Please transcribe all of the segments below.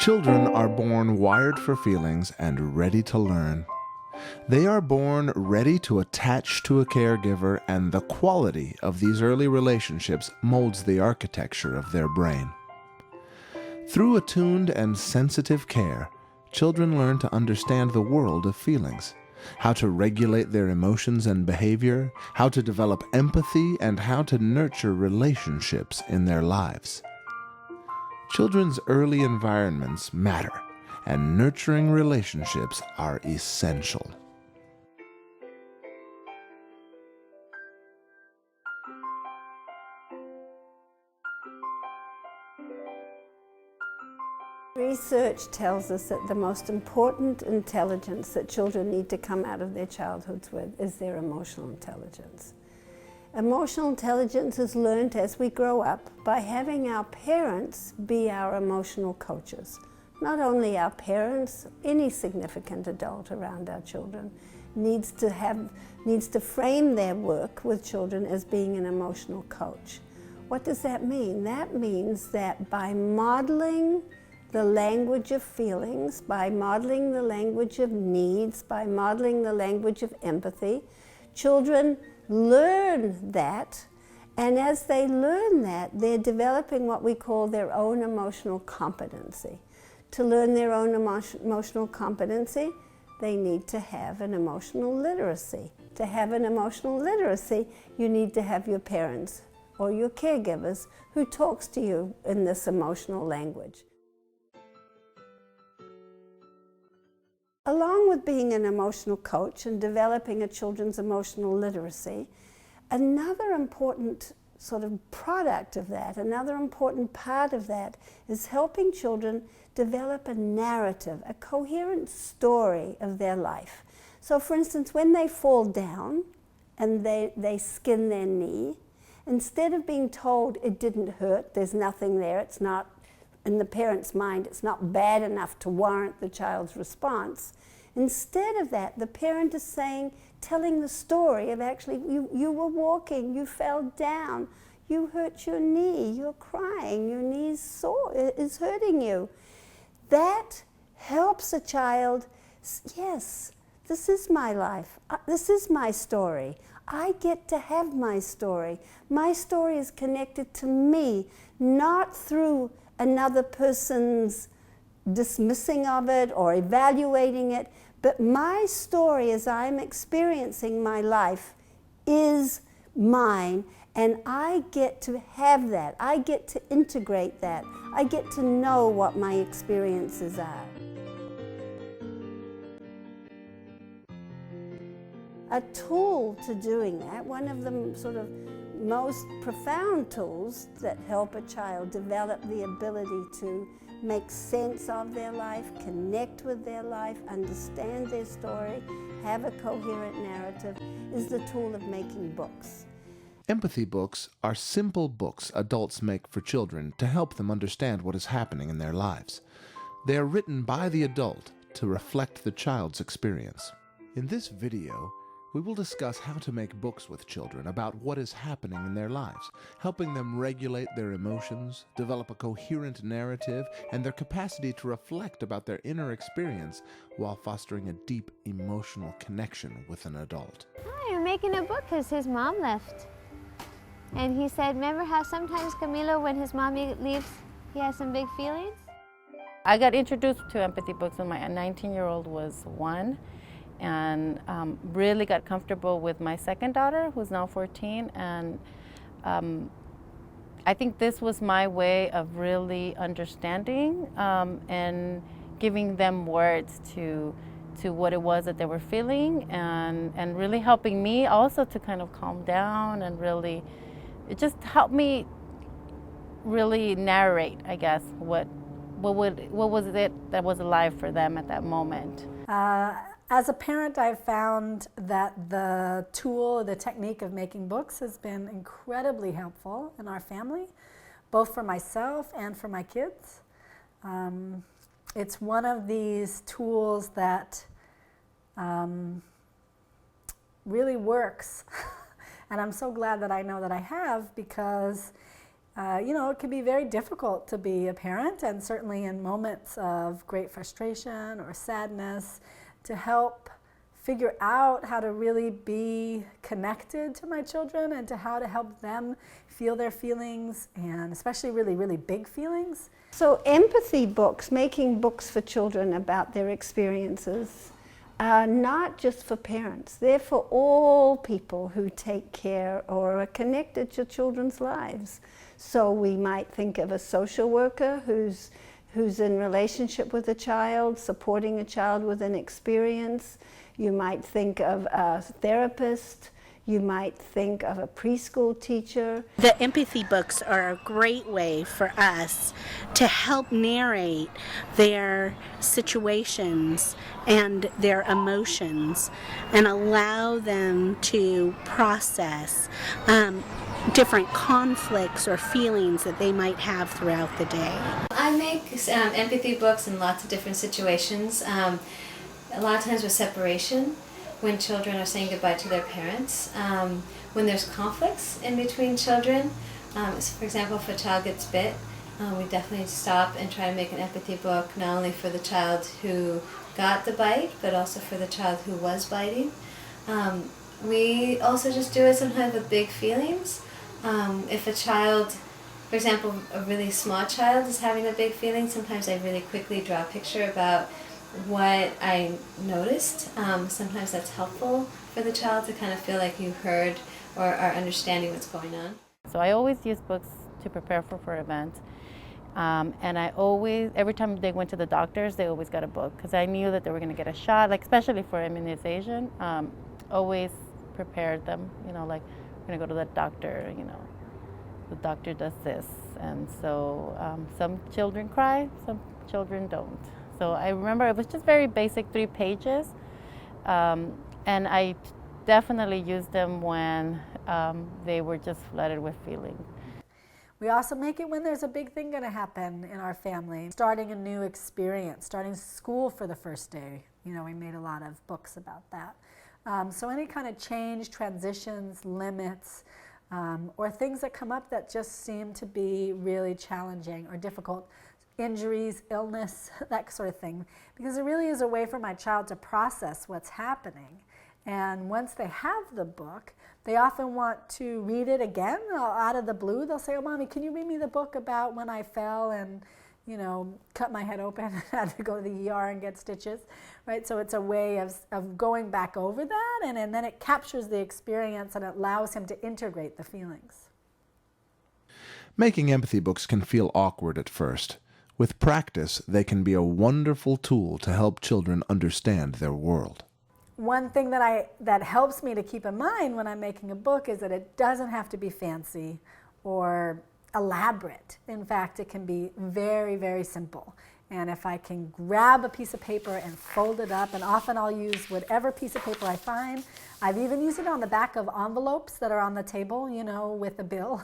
Children are born wired for feelings and ready to learn. They are born ready to attach to a caregiver, and the quality of these early relationships molds the architecture of their brain. Through attuned and sensitive care, children learn to understand the world of feelings, how to regulate their emotions and behavior, how to develop empathy, and how to nurture relationships in their lives. Children's early environments matter, and nurturing relationships are essential. Research tells us that the most important intelligence that children need to come out of their childhoods with is their emotional intelligence. Emotional intelligence is learned as we grow up by having our parents be our emotional coaches. Not only our parents, any significant adult around our children needs to frame their work with children as being an emotional coach. What does that mean? That means that by modeling the language of feelings, by modeling the language of needs, by modeling the language of empathy, children learn that, and as they learn that, they're developing what we call their own emotional competency. To learn their own emotional competency, they need to have an emotional literacy. To have an emotional literacy, you need to have your parents or your caregivers who talks to you in this emotional language. Along with being an emotional coach and developing a children's emotional literacy, another important sort of product of that, another important part of that is helping children develop a narrative, a coherent story of their life. So for instance, when they fall down and they skin their knee, instead of being told it didn't hurt, there's nothing there, it's not, in the parent's mind, it's not bad enough to warrant the child's response. Instead of that, the parent is telling the story of actually, you were walking, you fell down, you hurt your knee, you're crying, your knee's sore, is hurting you. That helps a child, yes, this is my life, this is my story. I get to have my story. My story is connected to me, not through another person's dismissing of it or evaluating it, but my story as I'm experiencing my life is mine, and I get to have that. I get to integrate that. I get to know what my experiences are. A tool to doing that, one of the sort of most profound tools that help a child develop the ability to make sense of their life, connect with their life, understand their story, have a coherent narrative, is the tool of making books. Empathy books are simple books adults make for children to help them understand what is happening in their lives. They are written by the adult to reflect the child's experience. In this video, we will discuss how to make books with children about what is happening in their lives, helping them regulate their emotions, develop a coherent narrative, and their capacity to reflect about their inner experience while fostering a deep emotional connection with an adult. Hi, I'm making a book because his mom left. And he said, remember how sometimes Camilo, when his mommy leaves, he has some big feelings? I got introduced to empathy books when my 19-year-old was 1. And really got comfortable with my second daughter, who's now 14, and I think this was my way of really understanding and giving them words to what it was that they were feeling, and really helping me also to kind of calm down, and really, it just helped me really narrate, I guess, what was it that was alive for them at that moment. As a parent, I've found that the tool, the technique of making books has been incredibly helpful in our family, both for myself and for my kids. It's one of these tools that really works. And I'm so glad that I know that I have, because It can be very difficult to be a parent, and certainly in moments of great frustration or sadness, to help figure out how to really be connected to my children and to how to help them feel their feelings, and especially really, really big feelings. So empathy books, making books for children about their experiences, are not just for parents. They're for all people who take care or are connected to children's lives. So we might think of a social worker who's in relationship with a child, supporting a child with an experience. You might think of a therapist. You might think of a preschool teacher. The empathy books are a great way for us to help narrate their situations and their emotions and allow them to process different conflicts or feelings that they might have throughout the day. I make empathy books in lots of different situations. A lot of times with separation, when children are saying goodbye to their parents, when there's conflicts in between children. So for example, if a child gets bit, we definitely stop and try to make an empathy book, not only for the child who got the bite, but also for the child who was biting. We also just do it sometimes with big feelings. If a child, for example, a really small child is having a big feeling, sometimes I really quickly draw a picture about what I noticed. Sometimes that's helpful for the child to kind of feel like you heard or are understanding what's going on. So I always use books to prepare for events. And I always, every time they went to the doctors, they always got a book because I knew that they were going to get a shot, like especially for immunization. Always prepared them, like we're going to go to the doctor, the doctor does this. And so some children cry, some children don't. So I remember it was just very basic, 3 pages. And I definitely used them when they were just flooded with feeling. We also make it when there's a big thing going to happen in our family. Starting a new experience, starting school for the first day. We made a lot of books about that. So any kind of change, transitions, limits, or things that come up that just seem to be really challenging or difficult, injuries, illness, that sort of thing, because it really is a way for my child to process what's happening. And once they have the book, they often want to read it again out of the blue. They'll say, "Oh, Mommy, can you read me the book about when I fell and, cut my head open and had to go to the ER and get stitches," right? So it's a way of going back over that, and then it captures the experience and it allows him to integrate the feelings. Making empathy books can feel awkward at first. With practice, they can be a wonderful tool to help children understand their world. One thing that helps me to keep in mind when I'm making a book is that it doesn't have to be fancy or elaborate. In fact, it can be very, very simple. And if I can grab a piece of paper and fold it up, and often I'll use whatever piece of paper I find. I've even used it on the back of envelopes that are on the table, with a bill.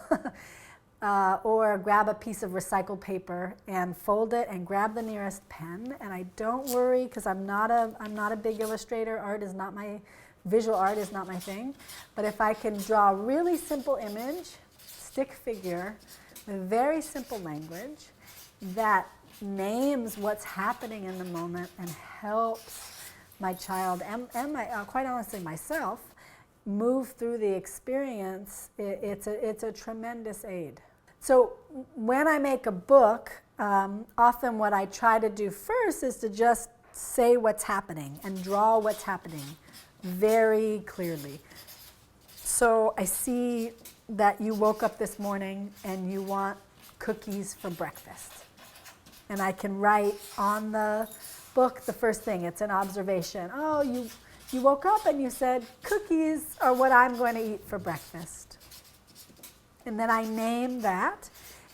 Or grab a piece of recycled paper and fold it and grab the nearest pen. And I don't worry because I'm not a big illustrator. Visual art is not my thing. But if I can draw a really simple image, stick figure, with very simple language that names what's happening in the moment and helps my child and quite honestly myself move through the experience, it's a tremendous aid. So when I make a book, often what I try to do first is to just say what's happening and draw what's happening very clearly. So I see that you woke up this morning and you want cookies for breakfast. And I can write on the book the first thing, it's an observation. Oh, you woke up and you said, cookies are what I'm going to eat for breakfast. And then I name that,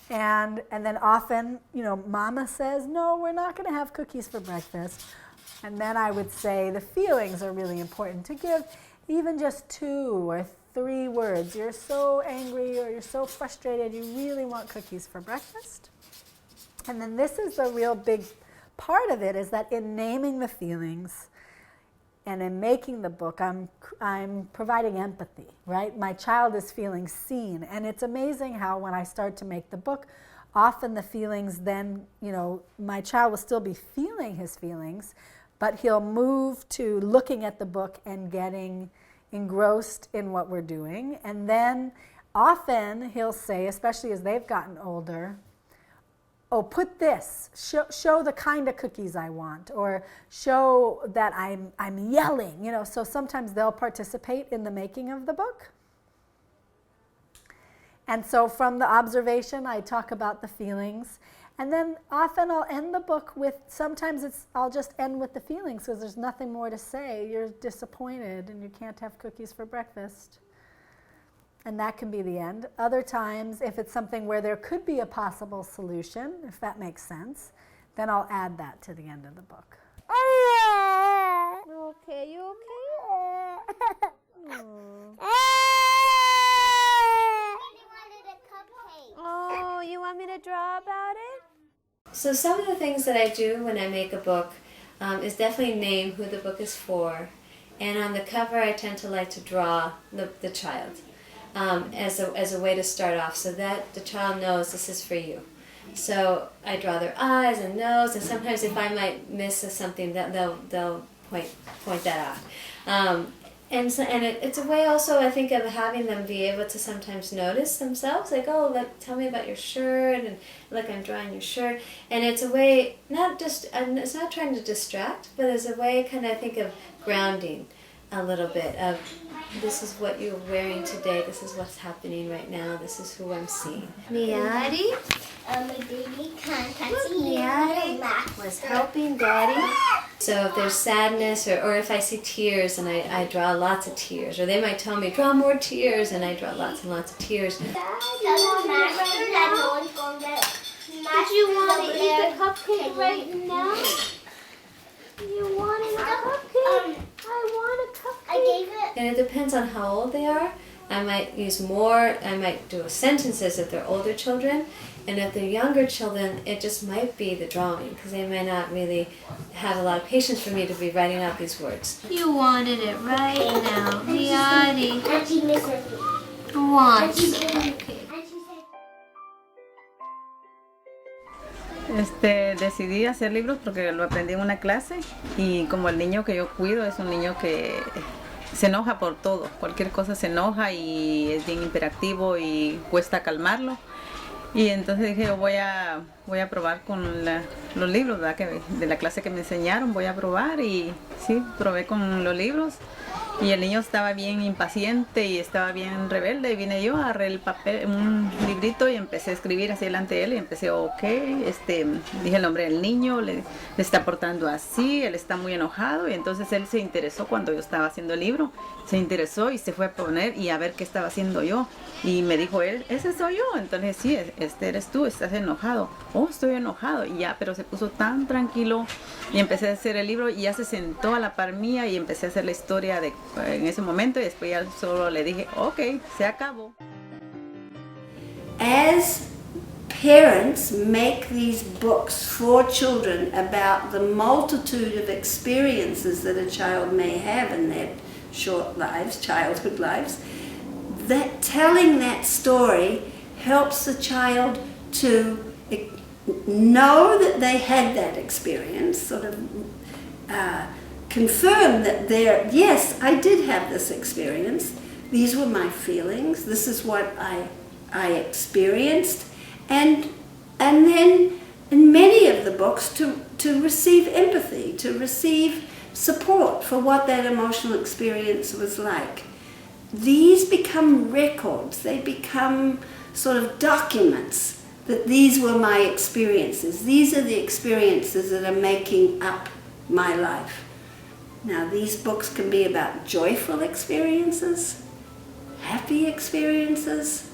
and then often, Mama says, no, we're not going to have cookies for breakfast. And then I would say the feelings are really important to give even just 2 or 3 words. You're so angry or you're so frustrated, you really want cookies for breakfast. And then this is the real big part of it, is that in naming the feelings, And in making the book, I'm providing empathy, right? My child is feeling seen. And it's amazing how when I start to make the book, often the feelings then, you know, my child will still be feeling his feelings, but he'll move to looking at the book and getting engrossed in what we're doing. And then often he'll say, especially as they've gotten older, oh, put this, show the kind of cookies I want, or show that I'm yelling, you know. So sometimes they'll participate in the making of the book. And so from the observation, I talk about the feelings. And then often I'll end the book with, sometimes I'll just end with the feelings because there's nothing more to say. You're disappointed and you can't have cookies for breakfast. And that can be the end. Other times, if it's something where there could be a possible solution, if that makes sense, then I'll add that to the end of the book. Okay, you okay? Oh, you want me to draw about it? So some of the things that I do when I make a book is definitely name who the book is for. And on the cover, I tend to like to draw the child as a way to start off so that the child knows this is for you. So I draw their eyes and nose, and sometimes if I might miss something, that they'll point that out. It's a way also, I think, of having them be able to sometimes notice themselves, like, oh, look, tell me about your shirt, and look, I'm drawing your shirt. And it's a way, it's not trying to distract, but it's a way kind of, I think, of grounding a little bit of, this is what you're wearing today, this is what's happening right now, this is who I'm seeing. Miadi? Look, Miadi was helping Daddy. So if there's sadness or if I see tears and I draw lots of tears, or they might tell me, draw more tears, and I draw lots and lots of tears. Did you want to eat the cupcake right now? You wanted a cupcake? I want a cupcake. I gave it. And it depends on how old they are. I might use more, I might do sentences if they're older children. And if they're younger children, it just might be the drawing, because they may not really have a lot of patience for me to be writing out these words. You wanted it right now, Miadi. Want. Decidí hacer libros porque lo aprendí en una clase, y como el niño que yo cuido es un niño que se enoja por todo, cualquier cosa se enoja y es bien hiperactivo y cuesta calmarlo. Y entonces dije, yo voy a probar con los libros, ¿verdad? De la clase que me enseñaron, voy a probar, y sí, probé con los libros. Y el niño estaba bien impaciente y estaba bien rebelde, y vine yo, agarré el papel, un librito, y empecé a escribir así delante de él, y empecé, dije el nombre del niño, le está portando así, él está muy enojado, y entonces él se interesó cuando yo estaba haciendo el libro, se interesó y se fue a poner y a ver qué estaba haciendo yo, y me dijo él, ese soy yo. Entonces, sí, este eres tú, estás enojado. Oh, estoy enojado, y ya, pero se puso tan tranquilo, y empecé a hacer el libro, y ya se sentó a la par mía, y empecé a hacer la historia en ese momento, y después ya solo le dije, ok, se acabó. As parents make these books for children about the multitude of experiences that a child may have in their short lives, childhood lives, that telling that story helps the child to know that they had that experience, sort of confirm that yes, I did have this experience, these were my feelings, this is what I experienced, and then in many of the books to receive empathy, to receive support for what that emotional experience was like. These become records, they become sort of documents that these were my experiences. These are the experiences that are making up my life. Now, these books can be about joyful experiences, happy experiences,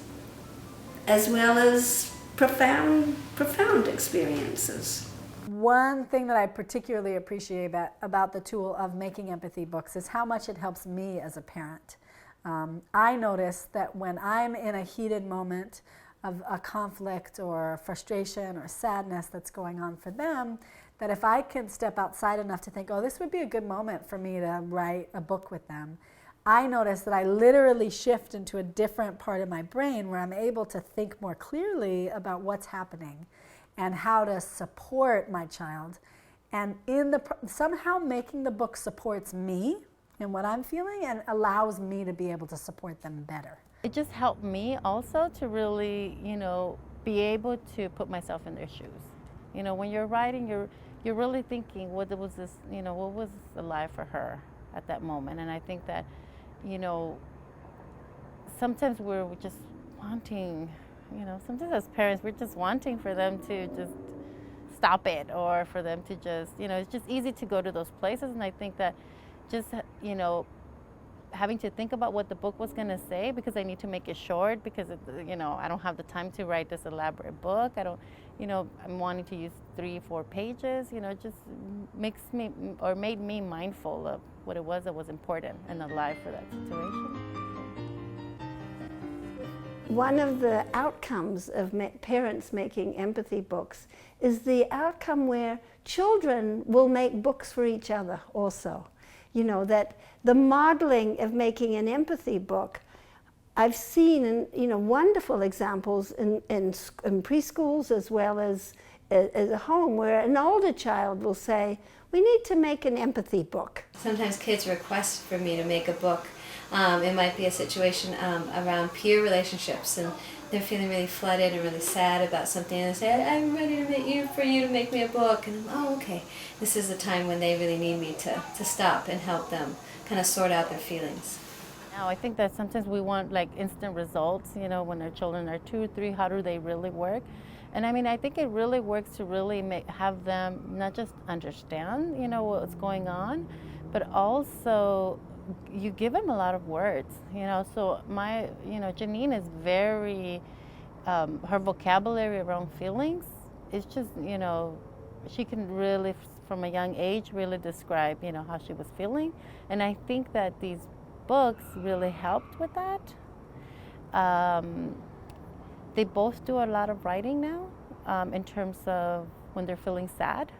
as well as profound experiences. One thing that I particularly appreciate about the tool of making empathy books is how much it helps me as a parent. I notice that when I'm in a heated moment of a conflict or frustration or sadness that's going on for them, that if I can step outside enough to think, oh, this would be a good moment for me to write a book with them, I notice that I literally shift into a different part of my brain where I'm able to think more clearly about what's happening and how to support my child. And somehow making the book supports me in what I'm feeling and allows me to be able to support them better. It just helped me also to really, be able to put myself in their shoes. When you're writing, you're really thinking, what was this, what was alive for her at that moment? And I think that, sometimes we're just wanting, sometimes as parents, we're just wanting for them to just stop it, or for them to just, it's just easy to go to those places. And I think that just, having to think about what the book was going to say, because I need to make it short, because I don't have the time to write this elaborate book. I don't, I'm wanting to use 3-4 pages. It just makes me, or made me mindful of what it was that was important and alive for that situation. One of the outcomes of parents making empathy books is the outcome where children will make books for each other also. That the modeling of making an empathy book, I've seen wonderful examples in preschools as well as at home, where an older child will say, we need to make an empathy book. Sometimes kids request for me to make a book. It might be a situation around peer relationships, and they're feeling really flooded and really sad about something, and they say, I'm ready for you to make me a book. And I'm, oh, okay. This is the time when they really need me to stop and help them kind of sort out their feelings. Now, I think that sometimes we want like instant results, when our children are 2 or 3, how do they really work? And I think it really works to really have them not just understand, what's going on, but also you give them a lot of words, So Janine is very, her vocabulary around feelings is just, she can really, from a young age, really describe, how she was feeling. And I think that these books really helped with that. They both do a lot of writing now, in terms of when they're feeling sad.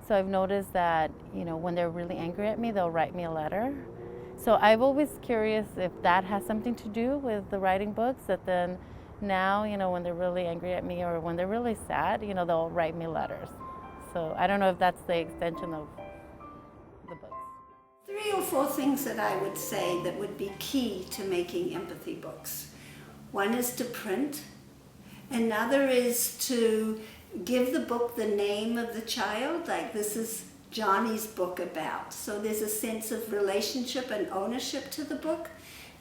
So I've noticed that, when they're really angry at me, they'll write me a letter. So I've always curious if that has something to do with the writing books, that then now, when they're really angry at me or when they're really sad, they'll write me letters. So I don't know if that's the extension of the books. 3 or 4 things that I would say that would be key to making empathy books. One is to print. Another is to give the book the name of the child, like this is Johnny's book about. So there's a sense of relationship and ownership to the book.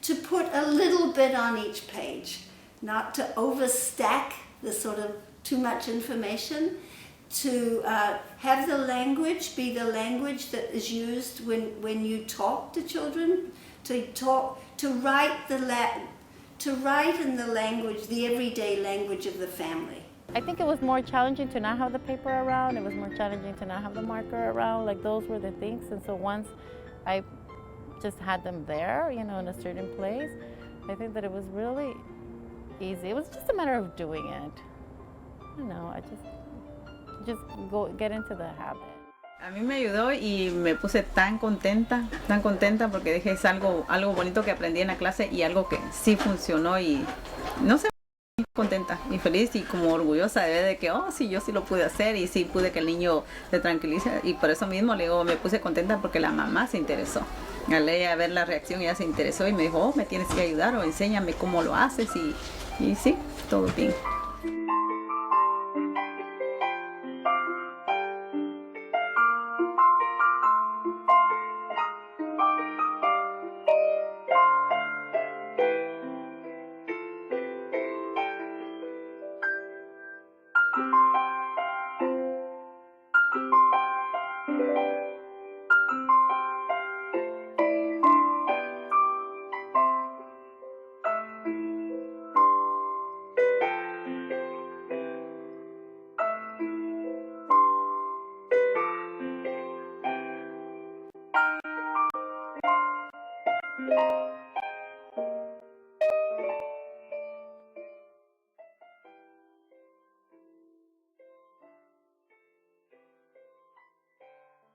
To put a little bit on each page, not to overstack the sort of too much information. To have the language be the language that is used when you talk to children. To write in the language, the everyday language of the family. I think it was more challenging to not have the paper around. It was more challenging to not have the marker around. Like, those were the things. And so once I just had them there, in a certain place, I think that it was really easy. It was just a matter of doing it. I don't know, I just get into the habit. A mí me ayudó y me puse tan contenta porque dije, es algo bonito que aprendí en la clase y algo que sí funcionó, y no sé, muy contenta y feliz y como orgullosa de ver de que, sí, yo sí lo pude hacer y sí pude que el niño se tranquilice, y por eso mismo le digo, me puse contenta porque la mamá se interesó. Al ella ver la reacción, ella se interesó y me dijo, me tienes que ayudar o enséñame cómo lo haces, y sí, todo bien. Thank you.